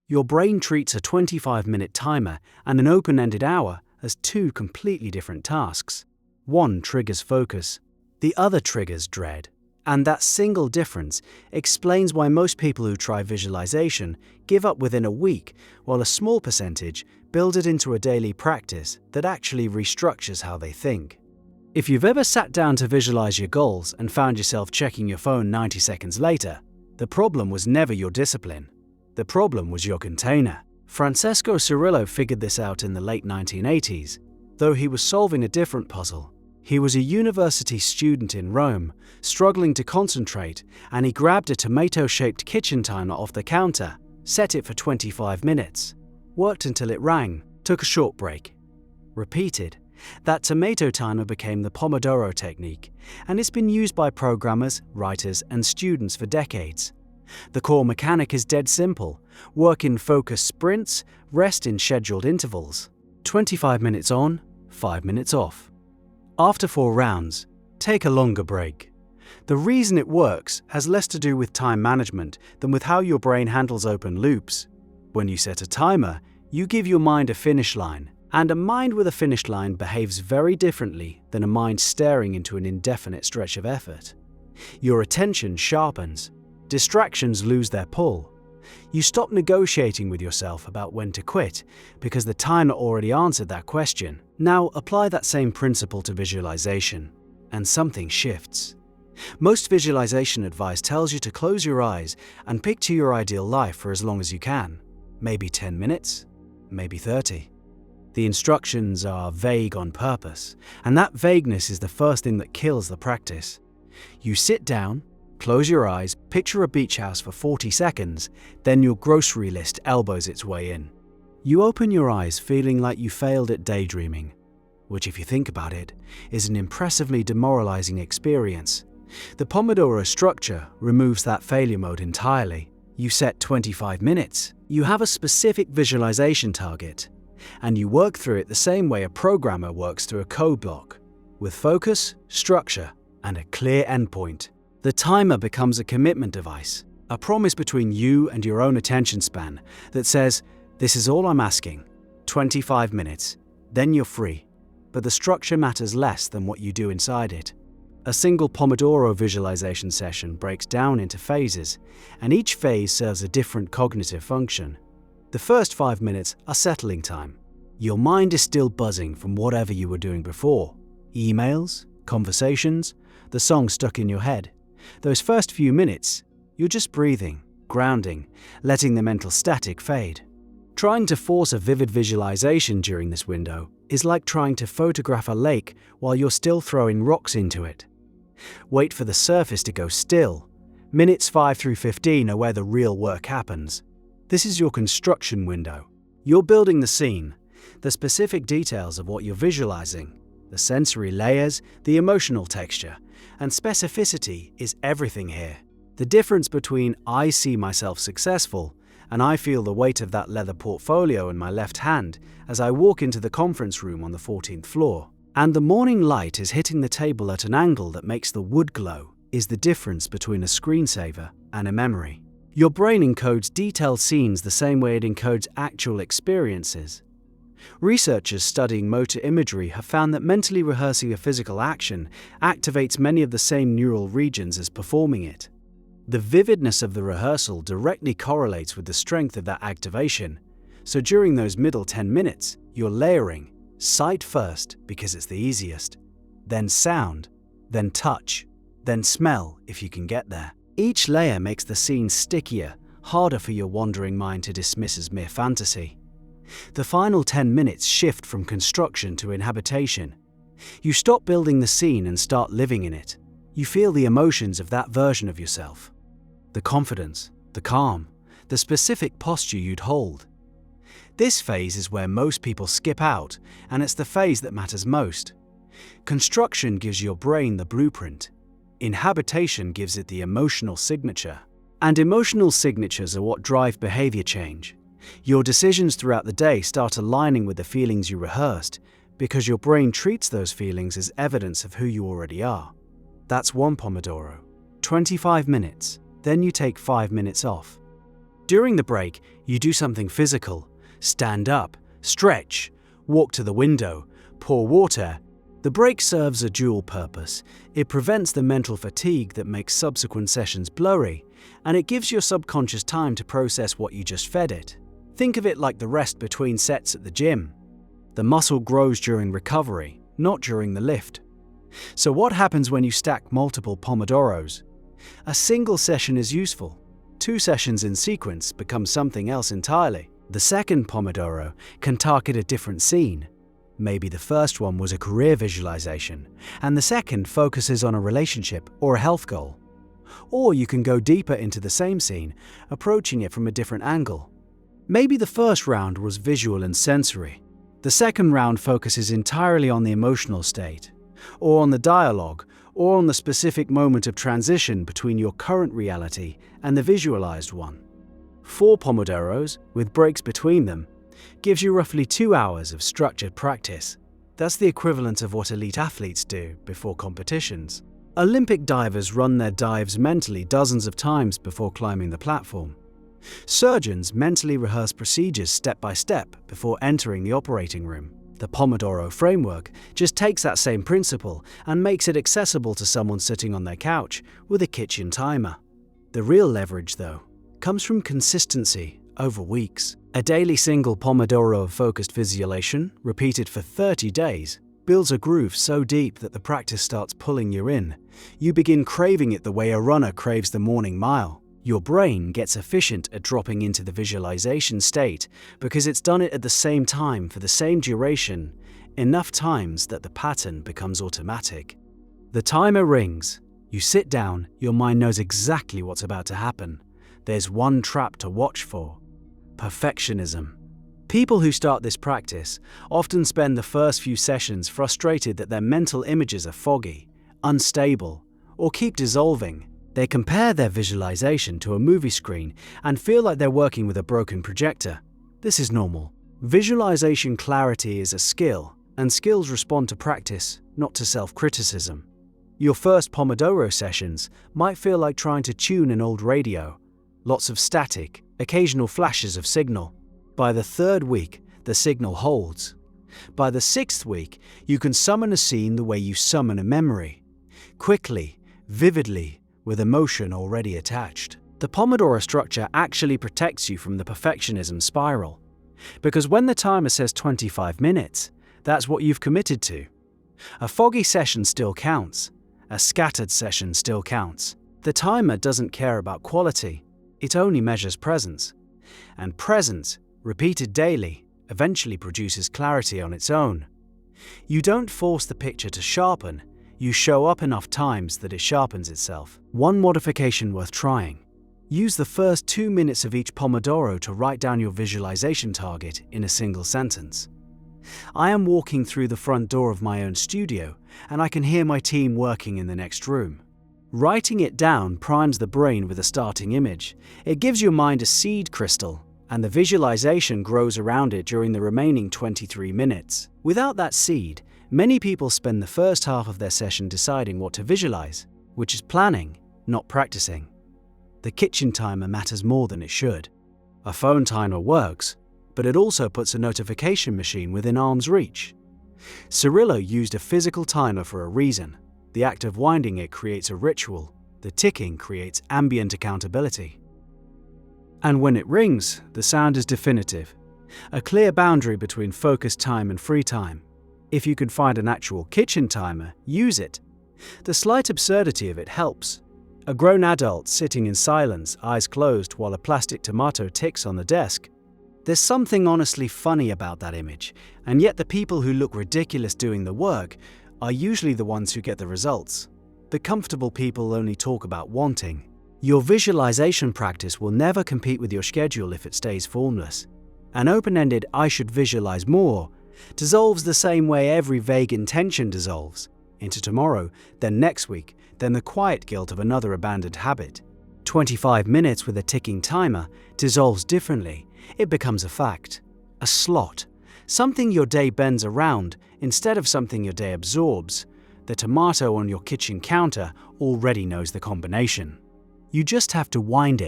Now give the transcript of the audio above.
Your brain treats a 25-minute timer and an open-ended hour as two completely different tasks. One triggers focus, the other triggers dread. And that single difference explains why most people who try visualization give up within a week, while a small percentage build it into a daily practice that actually restructures how they think. If you've ever sat down to visualize your goals and found yourself checking your phone 90 seconds later, the problem was never your discipline. The problem was your container. Francesco Cirillo figured this out in the late 1980s, though he was solving a different puzzle. He was a university student in Rome, struggling to concentrate, and he grabbed a tomato-shaped kitchen timer off the counter, set it for 25 minutes, worked until it rang, took a short break. Repeated. That tomato timer became the Pomodoro technique, and it's been used by programmers, writers, and students for decades. The core mechanic is dead simple: work in focused sprints, rest in scheduled intervals. 25 minutes on, 5 minutes off. After 4 rounds, take a longer break. The reason it works has less to do with time management than with how your brain handles open loops. When you set a timer, you give your mind a finish line, and a mind with a finish line behaves very differently than a mind staring into an indefinite stretch of effort. Your attention sharpens. Distractions lose their pull. You stop negotiating with yourself about when to quit because the timer already answered that question. Now apply that same principle to visualization, and something shifts. Most visualization advice tells you to close your eyes and picture your ideal life for as long as you can. Maybe 10 minutes, maybe 30. The instructions are vague on purpose, and that vagueness is the first thing that kills the practice. You sit down, close your eyes, picture a beach house for 40 seconds, then your grocery list elbows its way in. You open your eyes feeling like you failed at daydreaming, which, if you think about it, is an impressively demoralizing experience. The Pomodoro structure removes that failure mode entirely. You set 25 minutes. You have a specific visualization target, and you work through it the same way a programmer works through a code block, with focus, structure, and a clear endpoint. The timer becomes a commitment device, a promise between you and your own attention span that says, "This is all I'm asking, 25 minutes, then you're free." But the structure matters less than what you do inside it. A single Pomodoro visualization session breaks down into phases, and each phase serves a different cognitive function. The first 5 minutes are settling time. Your mind is still buzzing from whatever you were doing before. Emails, conversations, the song stuck in your head. Those first few minutes, you're just breathing, grounding, letting the mental static fade. Trying to force a vivid visualization during this window is like trying to photograph a lake while you're still throwing rocks into it. Wait for the surface to go still. Minutes 5 through 15 are where the real work happens. This is your construction window. You're building the scene, the specific details of what you're visualizing, the sensory layers, the emotional texture, and specificity is everything here. The difference between "I see myself successful" and "I feel the weight of that leather portfolio in my left hand as I walk into the conference room on the 14th floor, and the morning light is hitting the table at an angle that makes the wood glow" is the difference between a screensaver and a memory. Your brain encodes detailed scenes the same way it encodes actual experiences. Researchers studying motor imagery have found that mentally rehearsing a physical action activates many of the same neural regions as performing it. The vividness of the rehearsal directly correlates with the strength of that activation, so during those middle 10 minutes, you're layering sight first because it's the easiest, then sound, then touch, then smell if you can get there. Each layer makes the scene stickier, harder for your wandering mind to dismiss as mere fantasy. The final 10 minutes shift from construction to inhabitation. You stop building the scene and start living in it. You feel the emotions of that version of yourself. The confidence, the calm, the specific posture you'd hold. This phase is where most people skip out, and it's the phase that matters most. Construction gives your brain the blueprint. Inhabitation gives it the emotional signature. And emotional signatures are what drive behavior change. Your decisions throughout the day start aligning with the feelings you rehearsed because your brain treats those feelings as evidence of who you already are. That's one Pomodoro. 25 minutes, then you take 5 minutes off. During the break, you do something physical. Stand up, stretch, walk to the window, pour water. The break serves a dual purpose. It prevents the mental fatigue that makes subsequent sessions blurry, and it gives your subconscious time to process what you just fed it. Think of it like the rest between sets at the gym. The muscle grows during recovery, not during the lift. So what happens when you stack multiple Pomodoros? A single session is useful. 2 sessions in sequence become something else entirely. The second Pomodoro can target a different scene. Maybe the first one was a career visualization, and the second focuses on a relationship or a health goal. Or you can go deeper into the same scene, approaching it from a different angle. Maybe the first round was visual and sensory. The second round focuses entirely on the emotional state, or on the dialogue, or on the specific moment of transition between your current reality and the visualized one. 4 Pomodoros, with breaks between them, gives you roughly 2 hours of structured practice. That's the equivalent of what elite athletes do before competitions. Olympic divers run their dives mentally dozens of times before climbing the platform. Surgeons mentally rehearse procedures step by step before entering the operating room. The Pomodoro framework just takes that same principle and makes it accessible to someone sitting on their couch with a kitchen timer. The real leverage, though, comes from consistency over weeks. A daily single Pomodoro of focused visualization, repeated for 30 days, builds a groove so deep that the practice starts pulling you in. You begin craving it the way a runner craves the morning mile. Your brain gets efficient at dropping into the visualization state because it's done it at the same time for the same duration, enough times that the pattern becomes automatic. The timer rings. You sit down, your mind knows exactly what's about to happen. There's one trap to watch for: perfectionism. People who start this practice often spend the first few sessions frustrated that their mental images are foggy, unstable, or keep dissolving. They compare their visualization to a movie screen and feel like they're working with a broken projector. This is normal. Visualization clarity is a skill, and skills respond to practice, not to self-criticism. Your first Pomodoro sessions might feel like trying to tune an old radio. Lots of static, occasional flashes of signal. By the 3rd week, the signal holds. By the 6th week, you can summon a scene the way you summon a memory. Quickly, vividly, with emotion already attached. The Pomodoro structure actually protects you from the perfectionism spiral. Because when the timer says 25 minutes, that's what you've committed to. A foggy session still counts. A scattered session still counts. The timer doesn't care about quality. It only measures presence. And presence, repeated daily, eventually produces clarity on its own. You don't force the picture to sharpen. You show up enough times that it sharpens itself. One modification worth trying. Use the first 2 minutes of each Pomodoro to write down your visualization target in a single sentence. I am walking through the front door of my own studio, and I can hear my team working in the next room. Writing it down primes the brain with a starting image. It gives your mind a seed crystal, and the visualization grows around it during the remaining 23 minutes. Without that seed, many people spend the first half of their session deciding what to visualize, which is planning, not practicing. The kitchen timer matters more than it should. A phone timer works, but it also puts a notification machine within arm's reach. Cirillo used a physical timer for a reason. The act of winding it creates a ritual. The ticking creates ambient accountability. And when it rings, the sound is definitive. A clear boundary between focused time and free time. If you can find an actual kitchen timer, use it. The slight absurdity of it helps. A grown adult sitting in silence, eyes closed, while a plastic tomato ticks on the desk. There's something honestly funny about that image, and yet the people who look ridiculous doing the work are usually the ones who get the results. The comfortable people only talk about wanting. Your visualization practice will never compete with your schedule if it stays formless. An open-ended "I should visualize more" dissolves the same way every vague intention dissolves, into tomorrow, then next week, then the quiet guilt of another abandoned habit. 25 minutes with a ticking timer dissolves differently. It becomes a fact, a slot, something your day bends around instead of something your day absorbs. The tomato on your kitchen counter already knows the combination. You just have to wind it.